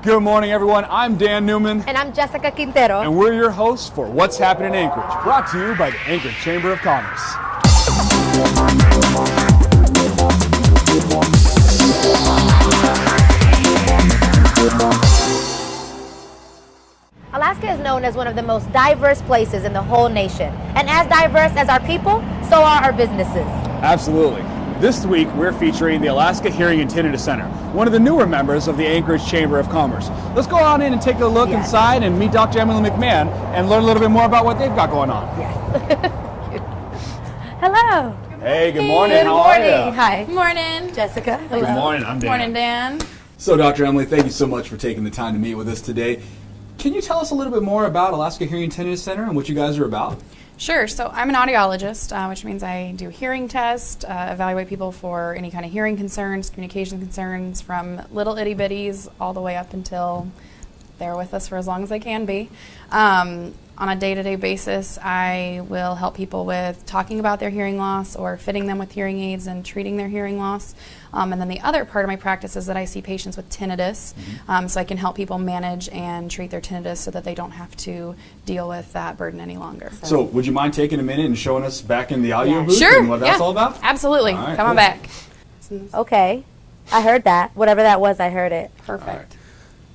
Good morning, everyone. I'm Dan Newman. And I'm Jessica Quintero. And we're your hosts for What's Happening in Anchorage, brought to you by the Anchorage Chamber of Commerce. Alaska is known as one of the most diverse places in the whole nation. And as diverse as our people, so are our businesses. Absolutely. This week, we're featuring the Alaska Hearing and Tinnitus Center, one of the newer members of the Anchorage Chamber of Commerce. Let's go on in and take a look inside and meet Dr. Emily McMahon and learn a little bit more about what they've got going on. Yes. Hello. Hey, good morning. Good How morning. are you? Hi. Good morning. Jessica. Hello. Good morning. I'm Dan. Good morning, Dan. So, Dr. Emily, thank you so much for taking the time to meet with us today. Can you tell us a little bit more about Alaska Hearing and Tinnitus Center and what you guys are about? Sure. So I'm an audiologist, which means I do hearing tests, evaluate people for any kind of hearing concerns, communication concerns, from little itty bitties all the way up until they're with us for as long as they can be. On a day-to-day basis, I will help people with talking about their hearing loss or fitting them with hearing aids and treating their hearing loss. And then the other part of my practice is that I see patients with tinnitus, so I can help people manage and treat their tinnitus so that they don't have to deal with that burden any longer. So would you mind taking a minute and showing us back in the audio booth Sure. and what that's all about? Absolutely. All right, Come on cool. back. Okay. I heard that. Whatever that was, I heard it. Perfect. All right.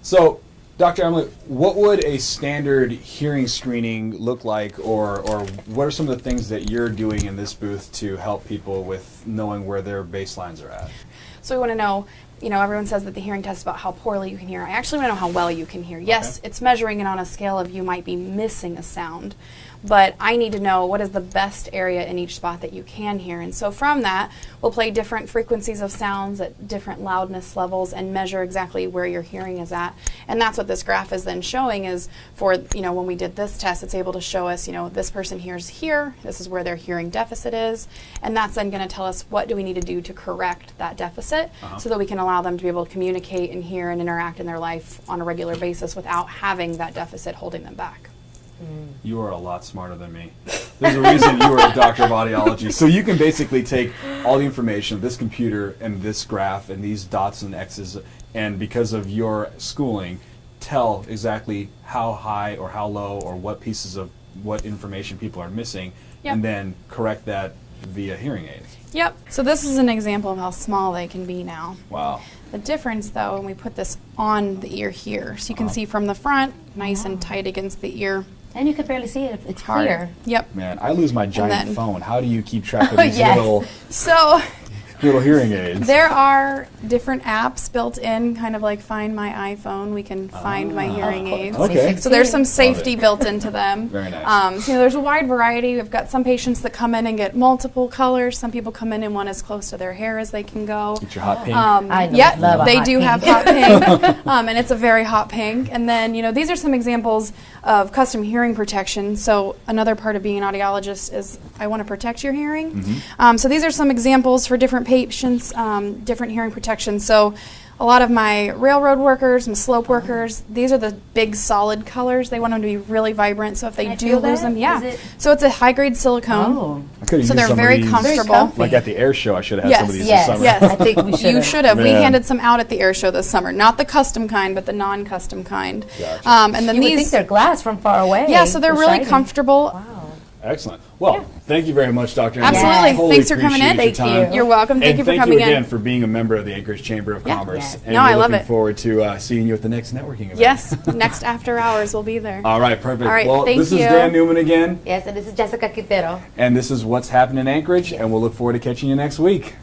So, Dr. Emily, what would a standard hearing screening look like, or what are some of the things that you're doing in this booth to help people with knowing where their baselines are at? So we want to know, everyone says that the hearing test is about how poorly you can hear. I actually want to know how well you can hear. Yes, it's measuring it on a scale of you might be missing a sound, but I need to know what is the best area in each spot that you can hear. And so from that, we'll play different frequencies of sounds at different loudness levels and measure exactly where your hearing is at. And that's what this graph is then showing is for, when we did this test, it's able to show us, this person hears here, this is where their hearing deficit is, and that's then going to tell us what do we need to do to correct that deficit so that we can allow them to be able to communicate and hear and interact in their life on a regular basis without having that deficit holding them back. You are a lot smarter than me. There's a reason you are a doctor of audiology. So you can basically take all the information of this computer and this graph and these dots and X's, and because of your schooling, tell exactly how high or how low or what pieces of what information people are missing, and then correct that via hearing aids. Yep. So this is an example of how small they can be now. Wow. The difference, though, when we put this on the ear here, so you can see from the front, nice and tight against the ear. And you can barely see it. It's Hard. clear. Yep. Man, I lose my giant then- phone. How do you keep track of these Yes. So little hearing aids? there are different apps built in, kind of like Find My iPhone. We can find my hearing aids. Okay. So there's some safety built into them. Very nice. So there's a wide variety. We've got some patients that come in and get multiple colors. Some people come in and want as close to their hair as they can go. Get your hot pink. I Yeah, love a they hot do pink. have hot pink, and it's a very hot pink. And then, these are some examples of custom hearing protection. So another part of being an audiologist is I want to protect your hearing. So these are some examples for different patients, different hearing protection. So a lot of my railroad workers and slope workers, these are the big solid colors. They want them to be really vibrant. So if they Can I do feel lose that? them, Is it- So it's a high-grade silicone. Oh. I could've So used they're some of very these, comfortable. like at the air show, I should have had some of these Yes, this summer. Yes. I think we should. You should have. We Man. handed some out at the air show this summer. Not the custom kind, but the non-custom kind. Gotcha. And then You would these, think they're glass from far away. yeah, so they're really shiny. comfortable. Wow. Excellent. Well, thank you very much, Dr. Emily. Absolutely. Totally Thanks for coming in. appreciate your Thank time. you. You're welcome. Thank And you for thank coming you again in. for being a member of the Anchorage Chamber of Commerce. Yes. And No, I we're love looking it. forward to seeing you at the next networking event. Yes, next after hours we'll be there. All right, perfect. All right, well, thank this is you. Dan Newman again, Yes, and this is Jessica Quintero. and this is What's Happening in Anchorage, and we'll look forward to catching you next week.